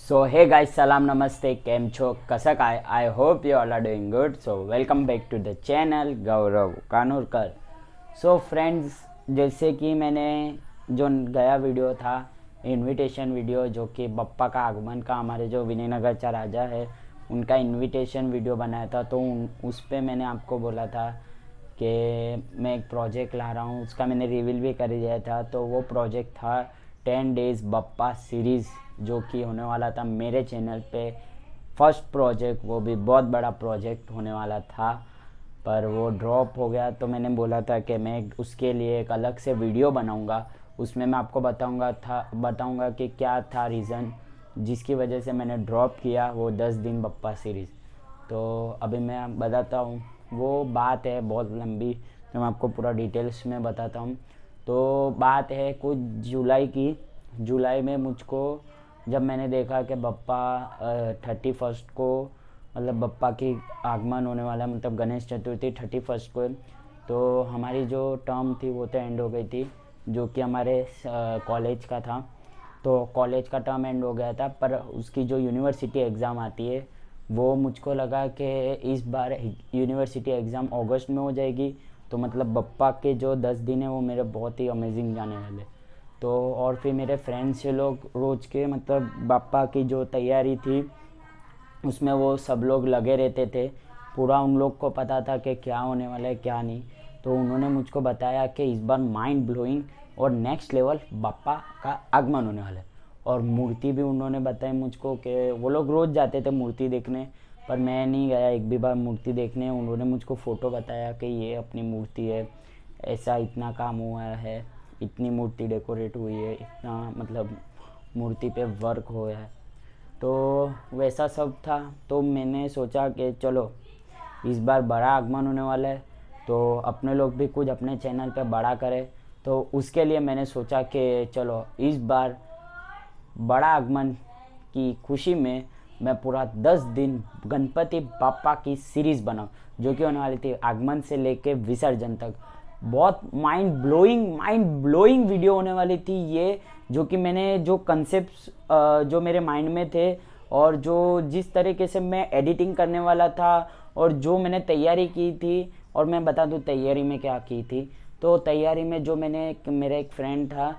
सो hey guys, सलाम नमस्ते, केम छो, कसं काय? I hope you all are doing good. So welcome back to the channel Gaurav Kanurkar. So friends, जैसे कि मैंने जो गया वीडियो था, इनविटेशन वीडियो, जो कि बप्पा का आगमन का, हमारे जो विनयनगर चा राजा है उनका इनविटेशन वीडियो बनाया था, तो उस पर मैंने आपको बोला था कि मैं एक प्रोजेक्ट ला रहा हूँ. उसका मैंने रिवील भी कर दिया था. तो वो प्रोजेक्ट था 10 डेज़ बप्पा सीरीज़, जो कि होने वाला था मेरे चैनल पे. फर्स्ट प्रोजेक्ट, वो भी बहुत बड़ा प्रोजेक्ट होने वाला था, पर वो ड्रॉप हो गया. तो मैंने बोला था कि मैं उसके लिए एक अलग से वीडियो बनाऊंगा. उसमें मैं आपको बताऊंगा कि क्या था रीज़न जिसकी वजह से मैंने ड्रॉप किया वो 10 दिन बप्पा सीरीज़. तो अभी मैं बताता हूँ. वो बात है बहुत लंबी, तो मैं आपको पूरा डिटेल्स में बताता हूँ. तो बात है कुछ जुलाई की. जुलाई में मुझको, जब मैंने देखा कि बप्पा 31 को, मतलब बप्पा की आगमन होने वाला, मतलब गणेश चतुर्थी 31 को, तो हमारी जो टर्म थी वो तो एंड हो गई थी, जो कि हमारे कॉलेज का था. तो कॉलेज का टर्म एंड हो गया था, पर उसकी जो यूनिवर्सिटी एग्ज़ाम आती है वो मुझको लगा कि इस बार यूनिवर्सिटी एग्ज़ाम अगस्त में हो जाएगी. तो मतलब बप्पा के जो 10 दिन है वो मेरे बहुत ही अमेजिंग जाने वाले. तो और फिर मेरे फ्रेंड्स से लोग रोज़ के, मतलब बप्पा की जो तैयारी थी उसमें वो सब लोग लगे रहते थे. पूरा उन लोग को पता था कि क्या होने वाला है क्या नहीं. तो उन्होंने मुझको बताया कि इस बार माइंड ब्लोइंग और नेक्स्ट लेवल बप्पा का आगमन होने वाला है. और मूर्ति भी उन्होंने बताई मुझको कि वो लोग रोज़ जाते थे मूर्ति देखने, पर मैं नहीं गया एक भी बार मूर्ति देखने. उन्होंने मुझको फ़ोटो बताया कि ये अपनी मूर्ति है, ऐसा इतना काम हुआ है, इतनी मूर्ति डेकोरेट हुई है, इतना मतलब मूर्ति पे वर्क हुआ है. तो वैसा सब था. तो मैंने सोचा कि चलो इस बार बड़ा आगमन होने वाला है, तो अपने लोग भी कुछ अपने चैनल पे बड़ा करें. तो उसके लिए मैंने सोचा कि चलो इस बार बड़ा आगमन की खुशी में मैं पूरा 10 दिन गणपति बापा की सीरीज़ बनाऊँ, जो कि होने वाली थी आगमन से लेके विसर्जन तक. बहुत माइंड ब्लोइंग वीडियो होने वाली थी ये, जो कि मैंने जो कंसेप्ट जो मेरे माइंड में थे, और जो जिस तरीके से मैं एडिटिंग करने वाला था, और जो मैंने तैयारी की थी. और मैं बता दूं तैयारी में क्या की थी. तो तैयारी में जो मेरा एक फ्रेंड था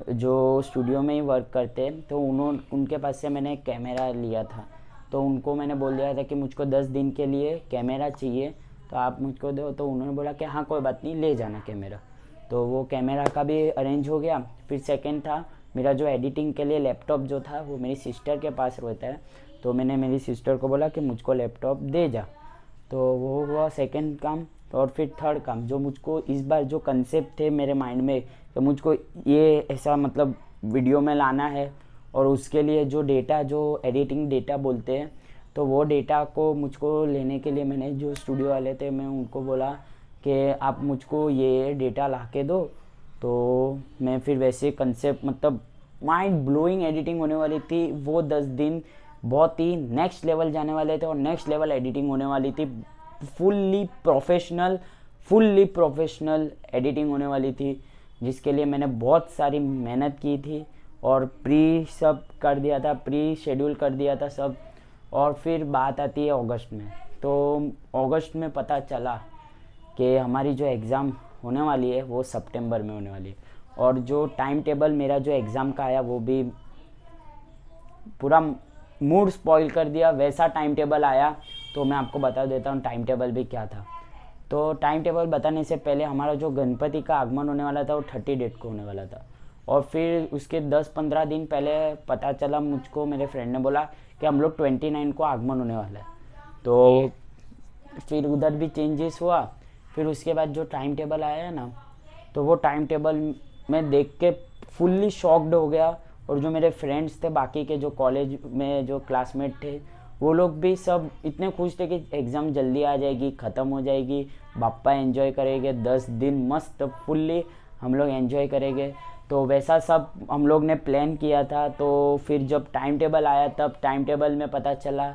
जो स्टूडियो में ही वर्क करते, तो उनके पास से मैंने कैमरा लिया था. तो उनको मैंने बोल दिया था कि मुझको 10 दिन के लिए कैमरा चाहिए, तो आप मुझको दो. तो उन्होंने बोला कि हाँ कोई बात नहीं, ले जाना कैमरा. तो वो कैमरा का भी अरेंज हो गया. फिर सेकंड था मेरा जो एडिटिंग के लिए लैपटॉप जो था, वो मेरी सिस्टर के पास रहता है. तो मैंने मेरी सिस्टर को बोला कि मुझको लैपटॉप दे जा. तो वो हुआ सेकंड काम. और फिर थर्ड काम, जो मुझको इस बार जो कंसेप्ट थे मेरे माइंड में कि मुझको ये ऐसा मतलब वीडियो में लाना है, और उसके लिए जो डेटा, जो एडिटिंग डेटा बोलते हैं, तो वो डेटा को मुझको लेने के लिए मैंने जो स्टूडियो वाले थे, मैं उनको बोला कि आप मुझको ये डेटा ला के दो. तो मैं फिर वैसे कंसेप्ट, मतलब माइंड ब्लोइंग एडिटिंग होने वाली थी. वो 10 दिन बहुत ही नेक्स्ट लेवल जाने वाले थे, और नेक्स्ट लेवल एडिटिंग होने वाली थी. फुल्ली प्रोफेशनल एडिटिंग होने वाली थी, जिसके लिए मैंने बहुत सारी मेहनत की थी, और सब कर दिया था, प्री शेड्यूल कर दिया था सब. और फिर बात आती है अगस्त में. तो अगस्त में पता चला कि हमारी जो एग्ज़ाम होने वाली है वो सितंबर में होने वाली है. और जो टाइम टेबल मेरा जो एग्ज़ाम का आया, वो भी पूरा मूड स्पॉइल कर दिया. वैसा टाइम टेबल आया. तो मैं आपको बता देता हूँ टाइम टेबल भी क्या था. तो टाइम टेबल बताने से पहले, हमारा जो गणपति का आगमन होने वाला था वो 30 डेट को होने वाला था. और फिर उसके 10-15 दिन पहले पता चला मुझको, मेरे फ्रेंड ने बोला कि हम लोग 29 को आगमन होने वाला है. तो फिर उधर भी चेंजेस हुआ. फिर उसके बाद जो टाइम टेबल आया ना, तो वो टाइम टेबल मैं देख के फुल्ली शॉक्ड हो गया. और जो मेरे फ्रेंड्स थे बाकी के, जो कॉलेज में जो क्लासमेट थे, वो लोग भी सब इतने खुश थे कि एग्ज़ाम जल्दी आ जाएगी, ख़त्म हो जाएगी, बापा एंजॉय करेंगे 10 दिन मस्त फुल्ली हम लोग एंजॉय करेंगे. तो वैसा सब हम लोग ने प्लान किया था. तो फिर जब टाइम टेबल आया, तब टाइम टेबल में पता चला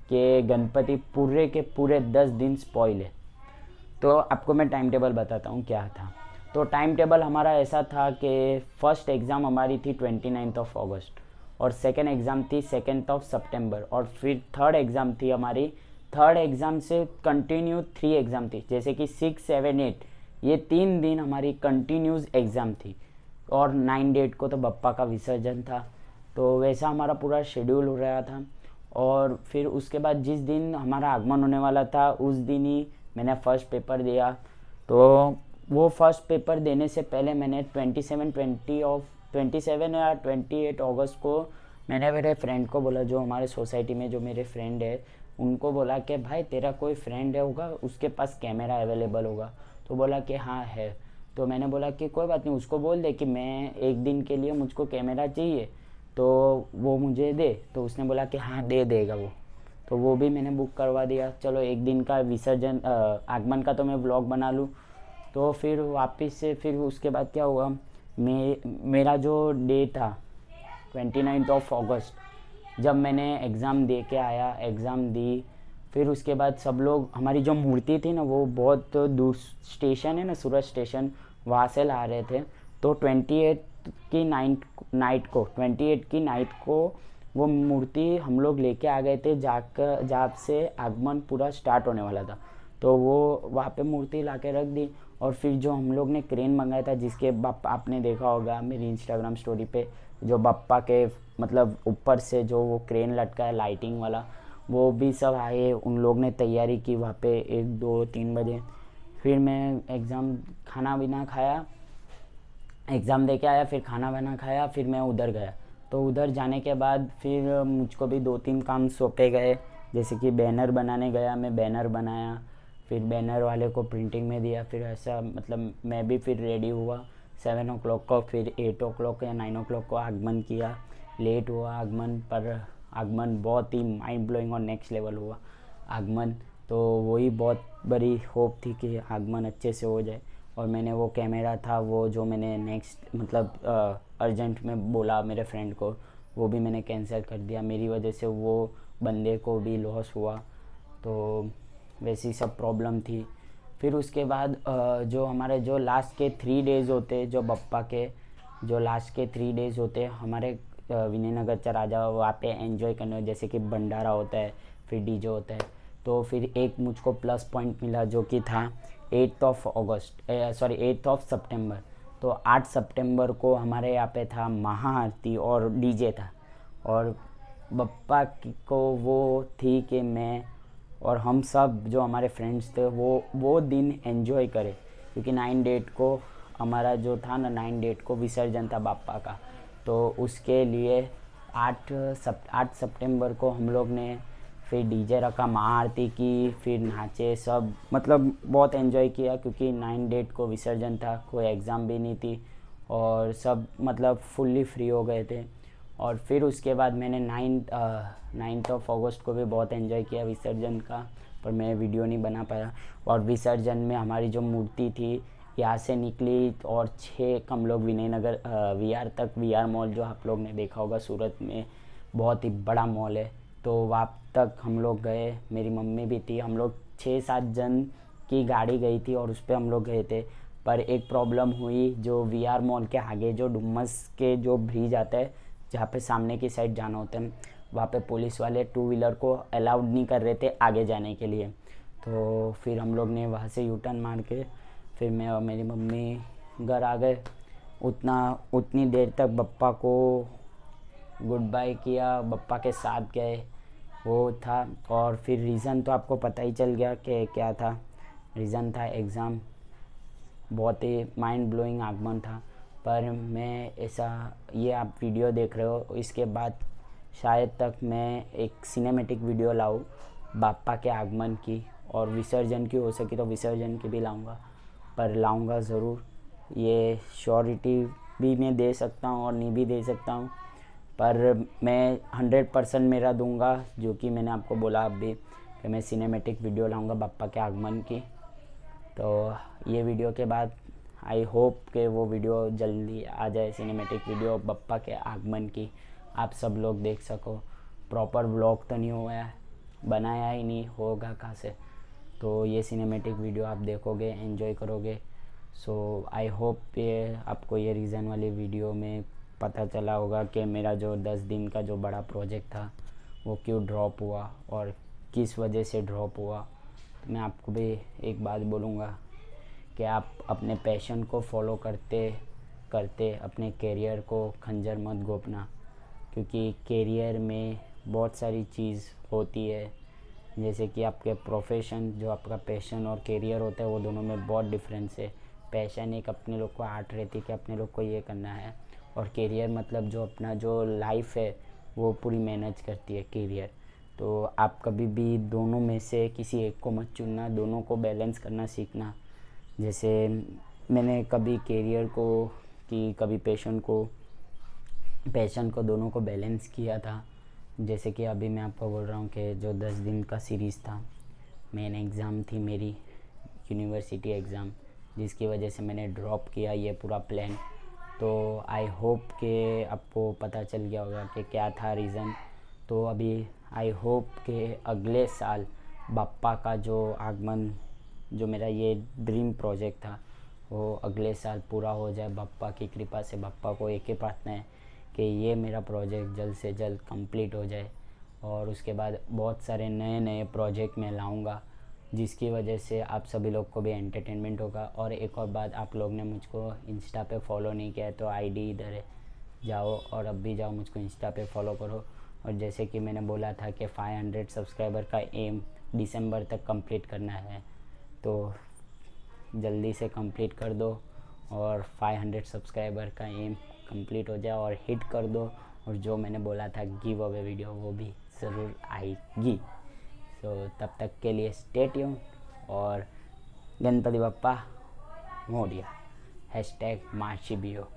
कि गणपति पूरे के पूरे 10 दिन स्पॉइल है. तो आपको मैं टाइम टेबल बताता हूँ क्या था. तो टाइम टेबल हमारा ऐसा था कि फर्स्ट एग्ज़ाम हमारी थी 29 अगस्त, और सेकेंड एग्ज़ाम थी 2 सितंबर, और फिर थर्ड एग्ज़ाम थी हमारी। थर्ड एग्ज़ाम से कंटिन्यू 3 एग्ज़ाम थी, जैसे कि 6, 7, 8, ये 3 दिन हमारी कंटिन्यूस एग्ज़ाम थी। और 9 डेट को तो बप्पा का विसर्जन था। तो वैसा हमारा पूरा शेड्यूल हो रहा था। और फिर उसके बाद जिस दिन हमारा आगमन होने वाला था उस दिन ही मैंने फ़र्स्ट पेपर दिया। तो वो फर्स्ट पेपर देने से पहले मैंने 27 या 28 अगस्त को मैंने मेरे फ्रेंड को बोला, जो हमारे सोसाइटी में जो मेरे फ्रेंड है उनको बोला कि भाई तेरा कोई फ्रेंड है होगा उसके पास कैमरा अवेलेबल होगा। तो बोला कि हाँ है। तो मैंने बोला कि कोई बात नहीं, उसको बोल दे कि मैं एक दिन के लिए मुझको कैमरा चाहिए तो वो मुझे दे। तो उसने बोला कि हाँ दे देगा वो। तो वो भी मैंने बुक करवा दिया। चलो एक दिन का विसर्जन आगमन का तो मैं व्लॉग बना लूँ। तो फिर वापस से फिर उसके बाद क्या हुआ, मेरा जो डे था 29 अगस्त, जब मैंने एग्ज़ाम दे के आया, एग्ज़ाम दी, फिर उसके बाद सब लोग, हमारी जो मूर्ति थी ना वो बहुत दूर स्टेशन है ना, सूरत स्टेशन, वहाँ से ला रहे थे। तो 28 की नाइट को वो मूर्ति हम लोग लेके आ गए थे, जाकर जहाँ से आगमन पूरा स्टार्ट होने वाला था। तो वो वहाँ पे मूर्ति ला के रख दी। और फिर जो हम लोग ने क्रेन मंगाया था, जिसके आपने देखा होगा मेरी इंस्टाग्राम स्टोरी पे, जो बप्पा के मतलब ऊपर से जो वो क्रेन लटका है लाइटिंग वाला, वो भी सब आए, उन लोग ने तैयारी की वहाँ पे 1, 2, 3 बजे। फिर मैं एग्ज़ाम खाना वाना खाया, एग्ज़ाम दे के आया, फिर खाना वाना खाया, फिर मैं उधर गया। तो उधर जाने के बाद फिर मुझको भी 2-3 काम सौंपे गए, जैसे कि बैनर बनाने गया, मैं बैनर बनाया, फिर बैनर वाले को प्रिंटिंग में दिया। फिर ऐसा मतलब मैं भी फिर रेडी हुआ 7 ओ क्लॉक को, फिर 8 ओ क्लॉक या 9 ओ क्लॉक को आगमन किया। लेट हुआ आगमन, पर आगमन बहुत ही माइंड ब्लोइंग और नेक्स्ट लेवल हुआ आगमन। तो वही बहुत बड़ी होप थी कि आगमन अच्छे से हो जाए। और मैंने वो कैमरा था, वो जो मैंने नेक्स्ट मतलब अर्जेंट में बोला मेरे फ्रेंड को, वो भी मैंने कैंसिल कर दिया। मेरी वजह से वो बंदे को भी लॉस हुआ। तो वैसी सब प्रॉब्लम थी। फिर उसके बाद जो हमारे जो लास्ट के 3 डेज़ होते, जो बप्पा के जो लास्ट के 3 डेज़ होते हमारे विनयनगर चला जाओ, वहाँ पे एंजॉय करने, जैसे कि भंडारा होता है, फिर डीजे होता है। तो फिर एक मुझको प्लस पॉइंट मिला, जो कि था 8 सितंबर। तो 8 सितंबर को हमारे यहाँ पे था महाआरती और डीजे था। और बप्पा को वो थी कि मैं और हम सब जो हमारे फ्रेंड्स थे वो दिन एंजॉय करें, क्योंकि 9 डेट को हमारा जो था ना, 9 डेट को विसर्जन था बापा का। तो उसके लिए 8 सितंबर को हम लोग ने फिर डीजे रखा, महाआरती की, फिर नाचे सब, मतलब बहुत एंजॉय किया, क्योंकि 9 डेट को विसर्जन था, कोई एग्ज़ाम भी नहीं थी और सब मतलब फुल्ली फ्री हो गए थे। और फिर उसके बाद मैंने 9 अगस्त को भी बहुत एंजॉय किया विसर्जन का, पर मैं वीडियो नहीं बना पाया। और विसर्जन में हमारी जो मूर्ति थी यहाँ से निकली और 6 हम लोग विनयनगर वीआर तक, वीआर मॉल जो आप लोग ने देखा होगा सूरत में, बहुत ही बड़ा मॉल है, तो वहाँ तक हम लोग गए। मेरी मम्मी भी थी, हम लोग 6-7 जन की गाड़ी गई थी और उस पर हम लोग गए थे। पर एक प्रॉब्लम हुई, जो वीआर मॉल के आगे जो डुमस के जो ब्रिज आता है, जहाँ पे सामने की साइड जाना होता है, वहाँ पे पुलिस वाले 2 व्हीलर को अलाउड नहीं कर रहे थे आगे जाने के लिए। तो फिर हम लोग ने वहाँ से यू टर्न मार के फिर मैं और मेरी मम्मी घर आ गए। उतनी देर तक बप्पा को गुड बाय किया, बप्पा के साथ गए, वो था। और फिर रीज़न तो आपको पता ही चल गया कि क्या था। रीज़न था एग्ज़ाम। बहुत ही माइंड ब्लोइंग आगमन था। पर मैं ऐसा, ये आप वीडियो देख रहे हो, इसके बाद शायद तक मैं एक सिनेमैटिक वीडियो लाऊँ बापा के आगमन की, और विसर्जन की हो सकी तो विसर्जन की भी लाऊंगा, पर लाऊंगा ज़रूर। ये श्योरिटी भी मैं दे सकता हूँ और नहीं भी दे सकता हूँ, पर मैं 100% मेरा दूंगा, जो कि मैंने आपको बोला अभी कि मैं सिनेमैटिक वीडियो लाऊंगा बापा के आगमन की। तो ये वीडियो के बाद आई होप कि वो वीडियो जल्दी आ जाए, सिनेमैटिक वीडियो बप्पा के आगमन की, आप सब लोग देख सको। प्रॉपर व्लॉग तो नहीं हुआ है, बनाया ही नहीं, होगा कहाँ से। तो ये सिनेमैटिक वीडियो आप देखोगे, एंजॉय करोगे। सो आई होप ये आपको ये रीज़न वाली वीडियो में पता चला होगा कि मेरा जो 10 दिन का जो बड़ा प्रोजेक्ट था वो क्यों ड्रॉप हुआ और किस वजह से ड्रॉप हुआ। तो मैं आपको भी एक बात बोलूँगा कि आप अपने पैशन को फॉलो करते करते अपने करियर को खंजर मत घोंपना, क्योंकि करियर में बहुत सारी चीज़ होती है। जैसे कि आपके प्रोफेशन, जो आपका पैशन और करियर होता है, वो दोनों में बहुत डिफरेंस है। पैशन एक अपने लोग को आर्ट रहती है कि अपने लोग को ये करना है, और करियर मतलब जो अपना जो लाइफ है वो पूरी मैनेज करती है करियर। तो आप कभी भी दोनों में से किसी एक को मत चुनना, दोनों को बैलेंस करना सीखना। जैसे मैंने कभी करियर को कि कभी पैशन को दोनों को बैलेंस किया था। जैसे कि अभी मैं आपको बोल रहा हूँ कि जो 10 दिन का सीरीज़ था, मेन एग्ज़ाम थी मेरी यूनिवर्सिटी एग्ज़ाम, जिसकी वजह से मैंने ड्रॉप किया ये पूरा प्लान। तो आई होप कि आपको पता चल गया होगा कि क्या था रीज़न। तो अभी आई होप कि अगले साल बाप्पा का जो आगमन, जो मेरा ये ड्रीम प्रोजेक्ट था, वो अगले साल पूरा हो जाए बाप्पा की कृपा से। बाप्पा को एक ही प्रार्थना है कि ये मेरा प्रोजेक्ट जल्द से जल्द कंप्लीट हो जाए, और उसके बाद बहुत सारे नए नए प्रोजेक्ट मैं लाऊंगा, जिसकी वजह से आप सभी लोग को भी एंटरटेनमेंट होगा। और एक और बात, आप लोग ने मुझको इंस्टा पे फॉलो नहीं किया है तो आईडी इधर है, जाओ और अब भी जाओ मुझको इंस्टा पे फॉलो करो। और जैसे कि मैंने बोला था कि 500 सब्सक्राइबर का एम दिसंबर तक कंप्लीट करना है, तो जल्दी से कंप्लीट कर दो और 500 सब्सक्राइबर का एम कंप्लीट हो जाए और हिट कर दो। और जो मैंने बोला था गिव अवे वीडियो, वो भी ज़रूर आएगी। सो तब तक के लिए स्टे ट्यून, और गणपति बप्पा मोरिया, #मार्चिबियो।